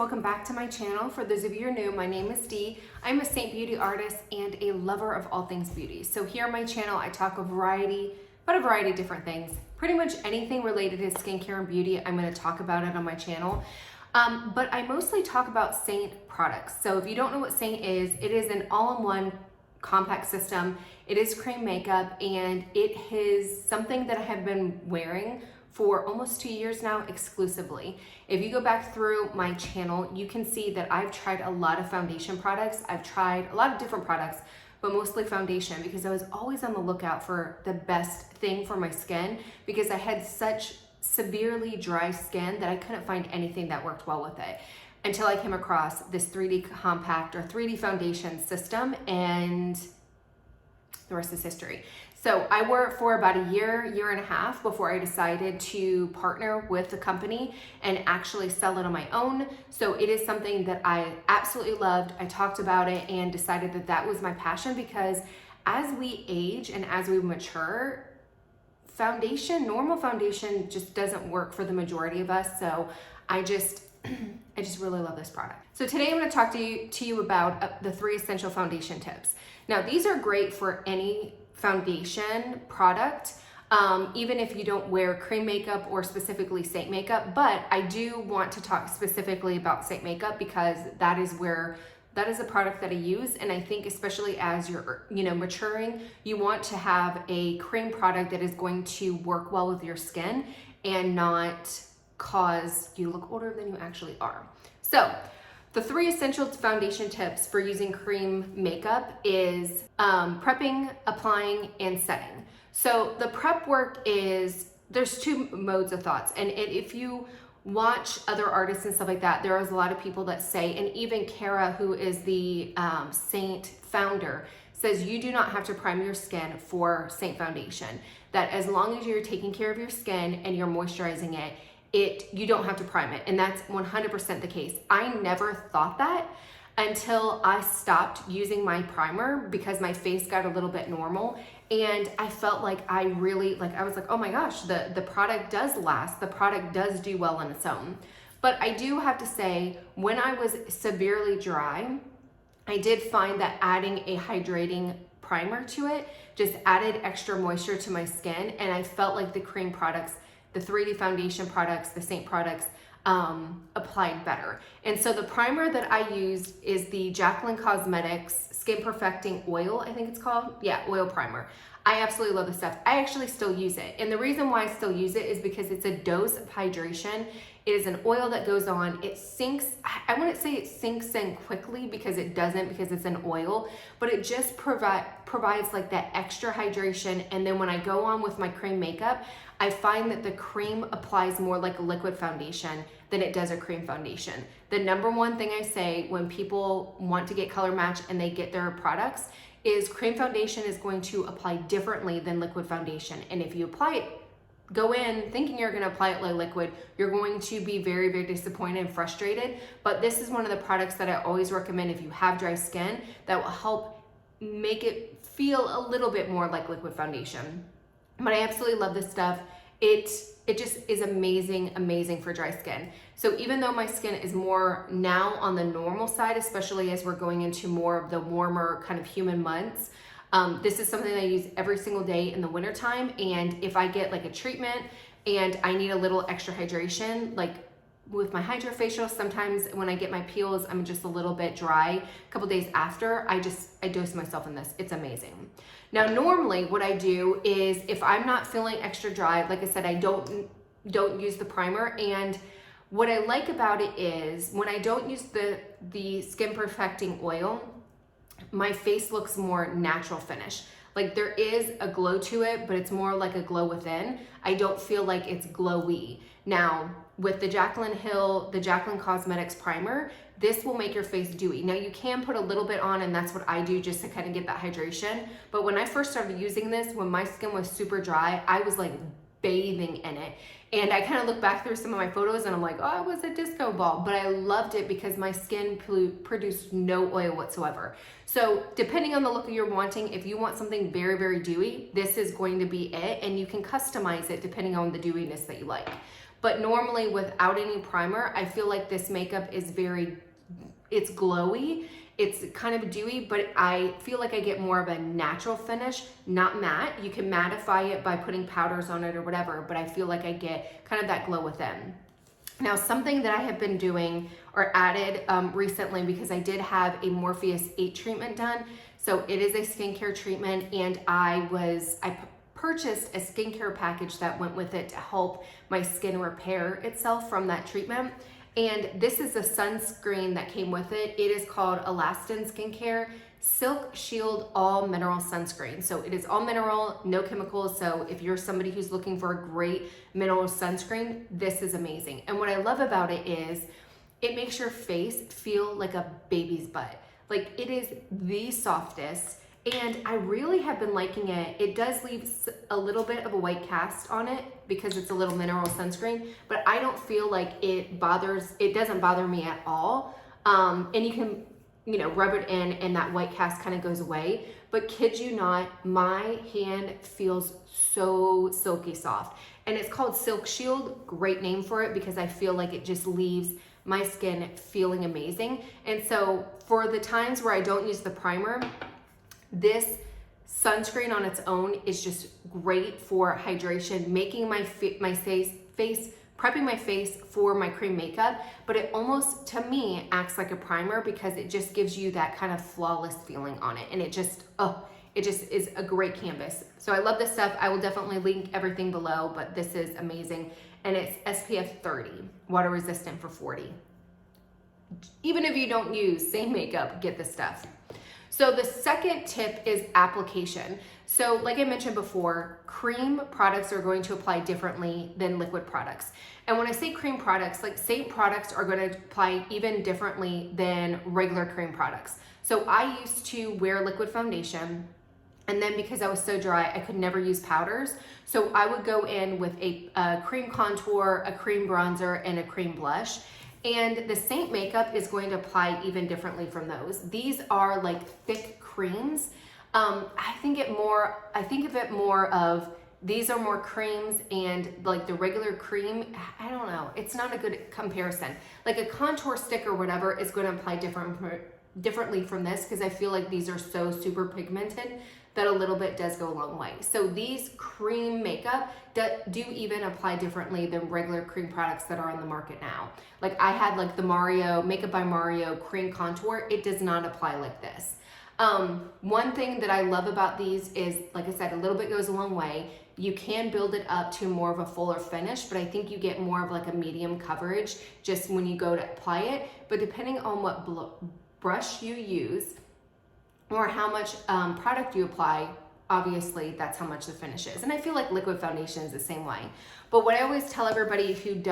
welcome back to my channel. For those of you who are new, my name is Dee. I'm a Seint beauty artist and a lover of all things beauty. So here on my channel, I talk about a variety of different things. Pretty much anything related to skincare and beauty, I'm going to talk about it on my channel. But I mostly talk about Seint products. So if you don't know what Seint is, it is an all-in-one compact system. It is cream makeup, and it is something that I have been wearing for almost 2 years now exclusively. If you go back through my channel, you can see that I've tried a lot of foundation products. I've tried a lot of different products, but mostly foundation, because I was always on the lookout for the best thing for my skin, because I had such severely dry skin that I couldn't find anything that worked well with it until I came across this 3D compact or 3D foundation system, and the rest is history. So I wore it for about a year and a half before I decided to partner with the company and actually sell it on my own. So it is something that I absolutely loved. I talked about it and decided that that was my passion, because as we age and as we mature, normal foundation just doesn't work for the majority of us. So I just really love this product. So today I'm going to talk to you about the 3 essential foundation tips. Now, these are great for any foundation product, even if you don't wear cream makeup or specifically Seint makeup, but I do want to talk specifically about Seint makeup because that is a product that I use, and I think especially as you're maturing, you want to have a cream product that is going to work well with your skin and not cause you to look older than you actually are. So the 3 essential foundation tips for using cream makeup is prepping, applying, and setting. So the prep work is, there's 2 modes of thoughts. And if you watch other artists and stuff like that, there is a lot of people that say, and even Kara, who is the Seint founder, says you do not have to prime your skin for Seint foundation. That as long as you're taking care of your skin and you're moisturizing it, you don't have to prime it, and that's 100% the case. I never thought that until I stopped using my primer because my face got a little bit normal, and I felt like I was like, oh my gosh, the product does last, the product does do well on its own. But I do have to say, when I was severely dry, I did find that adding a hydrating primer to it just added extra moisture to my skin, and I felt like the cream products, the 3D foundation products, the Seint products, applied better. And so the primer that I used is the Jaclyn Cosmetics Skin Perfecting Oil, I think it's called. Yeah, oil primer. I absolutely love this stuff. I actually still use it. And the reason why I still use it is because it's a dose of hydration. It is an oil that goes on. It sinks, I wouldn't say it sinks in quickly, because it doesn't, because it's an oil, but it just provides like that extra hydration. And then when I go on with my cream makeup, I find that the cream applies more like a liquid foundation than it does a cream foundation. The number one thing I say when people want to get color match and they get their products is cream foundation is going to apply differently than liquid foundation. And if you apply it, go in thinking you're going to apply it like liquid, you're going to be very, very disappointed and frustrated. But this is one of the products that I always recommend if you have dry skin, that will help make it feel a little bit more like liquid foundation. But I absolutely love this stuff. It just is amazing for dry skin. So even though my skin is more now on the normal side, especially as we're going into more of the warmer kind of humid months, this is something I use every single day in the wintertime. And if I get like a treatment and I need a little extra hydration, like with my HydraFacial, sometimes when I get my peels, I'm just a little bit dry. A couple days after, I dose myself in this. It's amazing. Now, normally what I do is if I'm not feeling extra dry, like I said, I don't use the primer. And what I like about it is when I don't use the Skin Perfecting Oil, my face looks more natural finish. Like there is a glow to it, but it's more like a glow within. I don't feel like it's glowy. Now, with the Jaclyn Cosmetics primer, this will make your face dewy. Now you can put a little bit on, and that's what I do just to kind of get that hydration. But when I first started using this, when my skin was super dry, I was like bathing in it. And I kind of look back through some of my photos and I'm like, oh, it was a disco ball, but I loved it because my skin produced no oil whatsoever. So depending on the look you're wanting, if you want something very, very dewy, this is going to be it. And you can customize it depending on the dewiness that you like. But normally without any primer, I feel like this makeup is it's glowy. It's kind of dewy, but I feel like I get more of a natural finish, not matte. You can mattify it by putting powders on it or whatever, but I feel like I get kind of that glow within. Now, something that I have been doing or added recently, because I did have a Morpheus 8 treatment done. So it is a skincare treatment, and I purchased a skincare package that went with it to help my skin repair itself from that treatment. And this is the sunscreen that came with it. It is called Elastin Skincare Silk Shield All Mineral Sunscreen. So it is all mineral, no chemicals. So if you're somebody who's looking for a great mineral sunscreen, this is amazing. And what I love about it is it makes your face feel like a baby's butt. Like, it is the softest. And I really have been liking it. It does leave a little bit of a white cast on it because it's a little mineral sunscreen, but I don't feel like it doesn't bother me at all. And you can, rub it in and that white cast kind of goes away. But kid you not, my hand feels so silky soft. And it's called Silk Shield. Great name for it because I feel like it just leaves my skin feeling amazing. And so for the times where I don't use the primer, this sunscreen on its own is just great for hydration, making my face, prepping my face for my cream makeup, but it almost, to me, acts like a primer because it just gives you that kind of flawless feeling on it. And it just is a great canvas. So I love this stuff. I will definitely link everything below, but this is amazing. And it's SPF 30, water resistant for 40. Even if you don't use Seint makeup, get this stuff. So the second tip is application. So like I mentioned before, cream products are going to apply differently than liquid products. And when I say cream products, like Seint products are going to apply even differently than regular cream products. So I used to wear liquid foundation, and then because I was so dry, I could never use powders. So I would go in with a cream contour, a cream bronzer, and a cream blush. And the Seint makeup is going to apply even differently from those. These are like thick creams. I think of it more of, these are more creams, and like the regular cream, I don't know, it's not a good comparison. Like a contour stick or whatever is going to apply differently from this because I feel like these are so super pigmented that a little bit does go a long way. So these cream makeup do even apply differently than regular cream products that are on the market now. Like I had like the Makeup by Mario cream contour. It does not apply like this. One thing that I love about these is, like I said, a little bit goes a long way. You can build it up to more of a fuller finish, but I think you get more of like a medium coverage just when you go to apply it. But depending on what brush you use, or how much product you apply, obviously that's how much the finish is. And I feel like liquid foundation is the same way. But what I always tell everybody who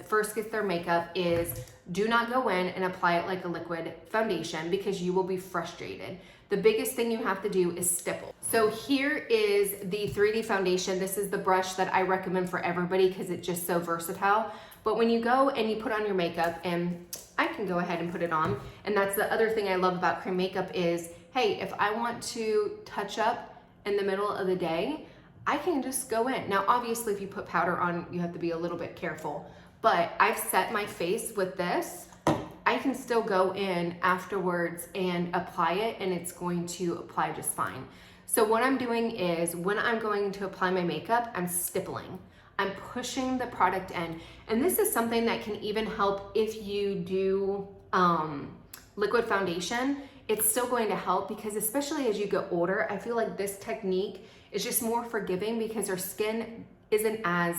first gets their makeup is do not go in and apply it like a liquid foundation because you will be frustrated. The biggest thing you have to do is stipple. So here is the 3D foundation. This is the brush that I recommend for everybody because it's just so versatile. But when you go and you put on your makeup, and I can go ahead and put it on, and that's the other thing I love about cream makeup is, hey, if I want to touch up in the middle of the day, I can just go in. Now, obviously, if you put powder on, you have to be a little bit careful, but I've set my face with this. I can still go in afterwards and apply it, and it's going to apply just fine. So what I'm doing is when I'm going to apply my makeup, I'm stippling. I'm pushing the product in. And this is something that can even help if you do liquid foundation. It's still going to help because especially as you get older, I feel like this technique is just more forgiving because our skin isn't as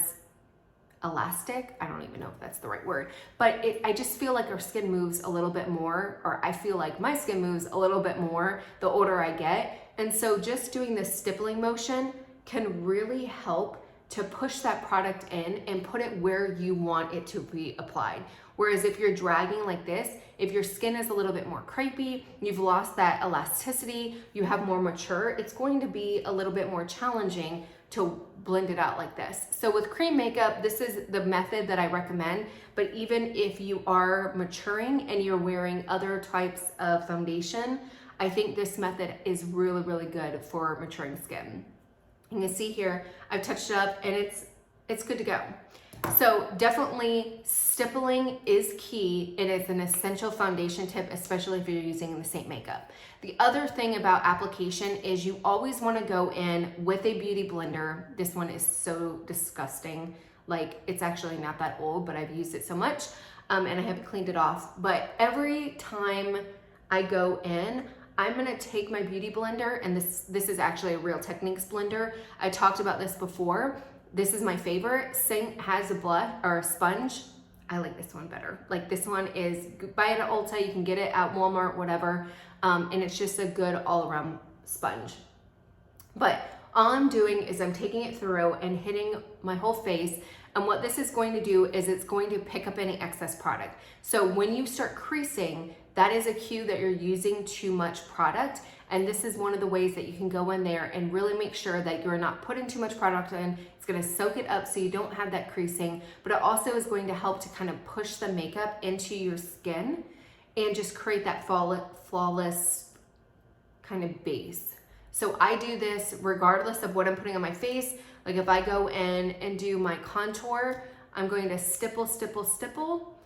elastic. I don't even know if that's the right word, but I just feel like our skin moves a little bit more, or I feel like my skin moves a little bit more the older I get. And so just doing this stippling motion can really help to push that product in and put it where you want it to be applied. Whereas if you're dragging like this, if your skin is a little bit more crepey, you've lost that elasticity, you have more mature, it's going to be a little bit more challenging to blend it out like this. So with cream makeup, this is the method that I recommend, but even if you are maturing and you're wearing other types of foundation, I think this method is really, really good for maturing skin. You can see here, I've touched it up and it's good to go. So definitely stippling is key. It is an essential foundation tip, especially if you're using the Seint makeup. The other thing about application is you always want to go in with a beauty blender. This one is so disgusting. Like, it's actually not that old, but I've used it so much and I haven't cleaned it off. But every time I go in, I'm gonna take my beauty blender, and this is actually a Real Techniques blender. I talked about this before. This is my favorite. Seint has a blush or a sponge. I like this one better. Like, this one is, buy it at Ulta, you can get it at Walmart, whatever. And it's just a good all around sponge. But all I'm doing is I'm taking it through and hitting my whole face. And what this is going to do is it's going to pick up any excess product. So when you start creasing, that is a cue that you're using too much product. And this is one of the ways that you can go in there and really make sure that you're not putting too much product in. It's gonna soak it up so you don't have that creasing, but it also is going to help to kind of push the makeup into your skin and just create that flawless kind of base. So I do this regardless of what I'm putting on my face. Like, if I go in and do my contour, I'm going to stipple, stipple, stipple.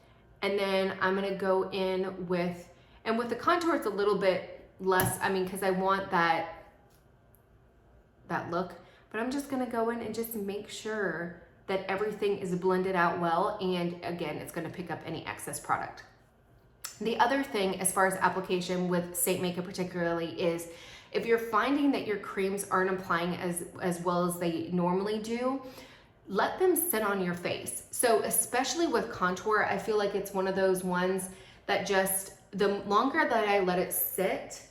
And then I'm gonna go in with, and with the contour, it's a little bit less, I mean, because I want that look, but I'm just gonna go in and just make sure that everything is blended out well. And again, it's gonna pick up any excess product. The other thing, as far as application with Seint makeup particularly, is if you're finding that your creams aren't applying as well as they normally do, let them sit on your face. So especially with contour, I feel like it's one of those ones that just, the longer that I let it sit,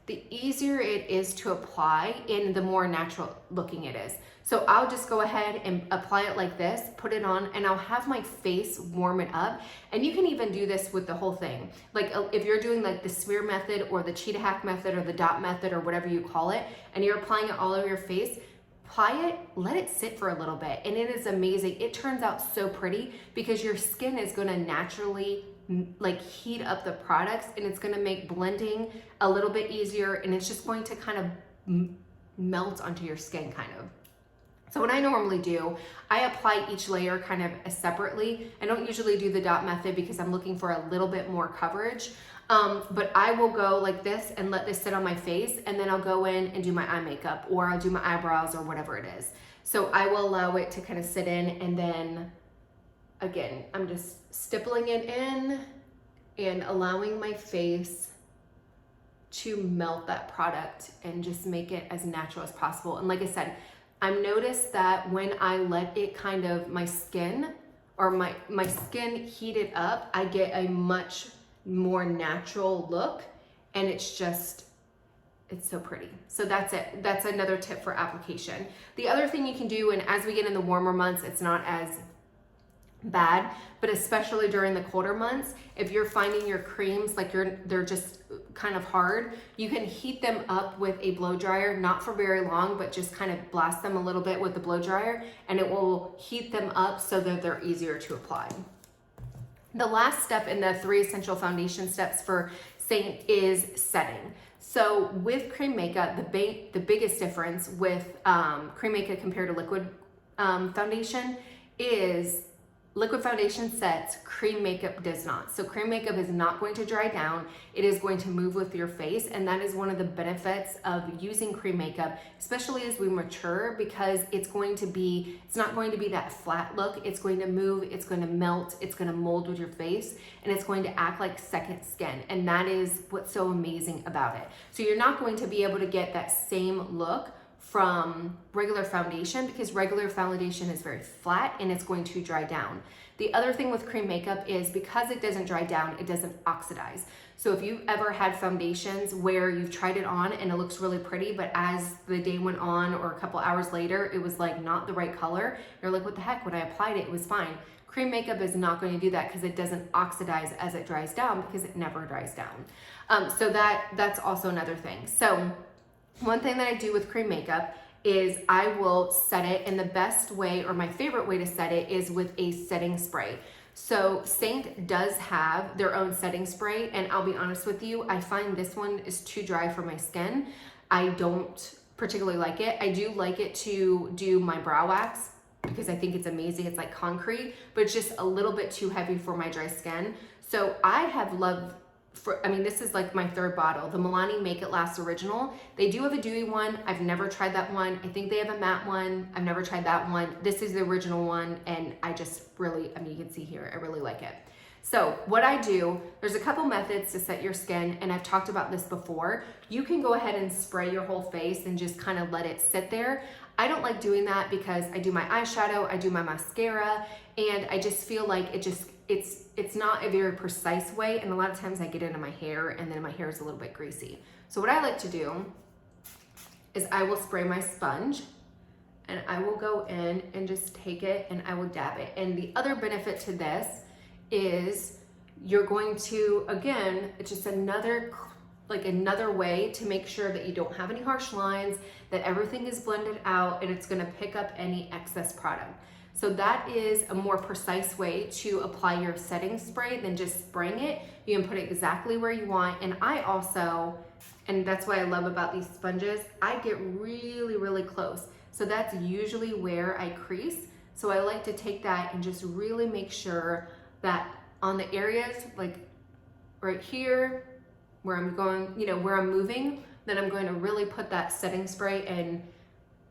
the easier it is to apply and the more natural looking it is. So I'll just go ahead and apply it like this, put it on, and I'll have my face warm it up. And you can even do this with the whole thing. Like, if you're doing like the smear method or the cheetah hack method or the dot method or whatever you call it, and you're applying it all over your face, apply it, let it sit for a little bit, and it is amazing. It turns out so pretty because your skin is gonna naturally like heat up the products, and it's gonna make blending a little bit easier, and it's just going to kind of melt onto your skin kind of. So what I normally do, I apply each layer kind of separately. I don't usually do the dot method because I'm looking for a little bit more coverage. But I will go like this and let this sit on my face, and then I'll go in and do my eye makeup, or I'll do my eyebrows or whatever it is. So I will allow it to kind of sit in, and then again, I'm just stippling it in and allowing my face to melt that product and just make it as natural as possible. And like I said, I've noticed that when I let it kind of, my skin or my skin heat it up, I get a much more natural look, and it's so pretty. So that's it. That's another tip for application. The other thing you can do, and as we get in the warmer months, it's not as bad, but especially during the colder months, if you're finding your creams like they're just kind of hard, you can heat them up with a blow dryer, not for very long, but just kind of blast them a little bit with the blow dryer, and it will heat them up so that they're easier to apply. The last step in the 3 essential foundation steps for Seint is setting. So with cream makeup, the biggest difference with cream makeup compared to liquid foundation is liquid foundation sets, cream makeup does not. So cream makeup is not going to dry down. It is going to move with your face, and that is one of the benefits of using cream makeup, especially as we mature, because it's not going to be that flat look. It's going to move, it's going to melt, it's going to mold with your face, and it's going to act like second skin. And that is what's so amazing about it. So you're not going to be able to get that same look from regular foundation, because regular foundation is very flat and it's going to dry down. The other thing with cream makeup is because it doesn't dry down, it doesn't oxidize. So if you've ever had foundations where you've tried it on and it looks really pretty, but as the day went on or a couple hours later, it was like not the right color, you're like, what the heck, when I applied it, it was fine. Cream makeup is not going to do that because it doesn't oxidize as it dries down, because it never dries down. So that's also another thing. So one thing that I do with cream makeup is I will set it, and the best way or my favorite way to set it is with a setting spray. So Seint does have their own setting spray, and I'll be honest with you, I find this one is too dry for my skin. I don't particularly like it. I do like it to do my brow wax because I think it's amazing. It's like concrete, but it's just a little bit too heavy for my dry skin. So I have loved, this is like my third bottle, the Milani Make It Last Original. They do have a dewy one. I've never tried that one. I think they have a matte one. I've never tried that one. This is the original one, and I just really, you can see here, I really like it. So what I do, there's a couple methods to set your skin, and I've talked about this before. You can go ahead and spray your whole face and just kind of let it sit there. I don't like doing that because I do my eyeshadow, I do my mascara, and I just feel like it's not a very precise way, and a lot of times I get into my hair and then my hair is a little bit greasy. So what I like to do is I will spray my sponge, and I will go in and just take it and I will dab it. And the other benefit to this is you're going to, again, it's just another way to make sure that you don't have any harsh lines, that everything is blended out, and it's gonna pick up any excess product. So that is a more precise way to apply your setting spray than just spraying it. You can put it exactly where you want. And I also, and that's what I love about these sponges, I get really, really close. So that's usually where I crease. So I like to take that and just really make sure that on the areas like right here, where I'm going, where I'm moving, then I'm going to really put that setting spray and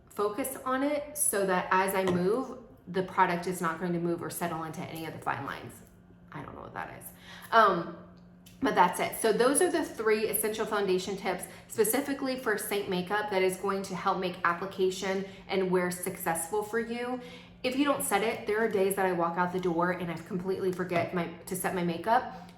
focus on it so that as I move, the product is not going to move or settle into any of the fine lines. I don't know what that is. But that's it. So those are the 3 essential foundation tips specifically for Seint makeup that is going to help make application and wear successful for you. If you don't set it, there are days that I walk out the door and I completely forget to set my makeup.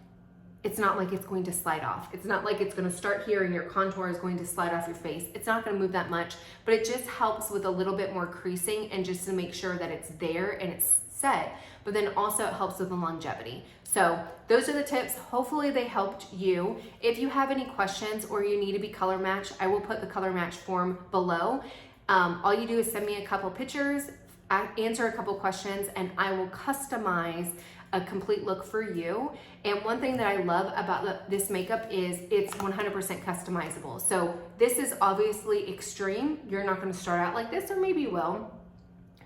It's not like it's going to slide off. It's not like it's going to start here and your contour is going to slide off your face. It's not going to move that much, but it just helps with a little bit more creasing and just to make sure that it's there and it's set, but then also it helps with the longevity. So those are the tips. Hopefully they helped you. If you have any questions or you need to be color matched, I will put the color match form below. All you do is send me a couple pictures, answer a couple questions, and I will customize a complete look for you. And one thing that I love about this makeup is it's 100% customizable. So this is obviously extreme. You're not gonna start out like this, or maybe you will,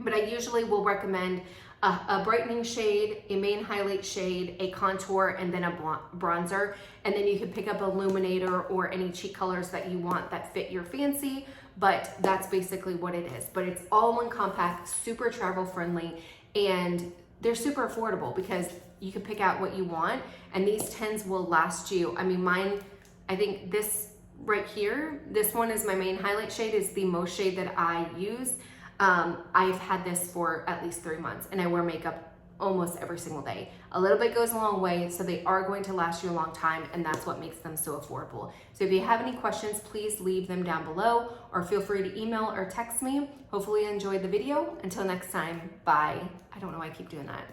but I usually will recommend a brightening shade, a main highlight shade, a contour, and then a bronzer. And then you can pick up illuminator or any cheek colors that you want that fit your fancy, but that's basically what it is. But it's all one compact, super travel friendly, and they're super affordable because you can pick out what you want, and these tins will last you. Mine, I think this right here, this one is my main highlight shade, is the most shade that I use. I've had this for at least 3 months, and I wear makeup almost every single day. A little bit goes a long way, so they are going to last you a long time, and that's what makes them so affordable. So if you have any questions, please leave them down below, or feel free to email or text me. Hopefully you enjoyed the video. Until next time, bye. I don't know why I keep doing that.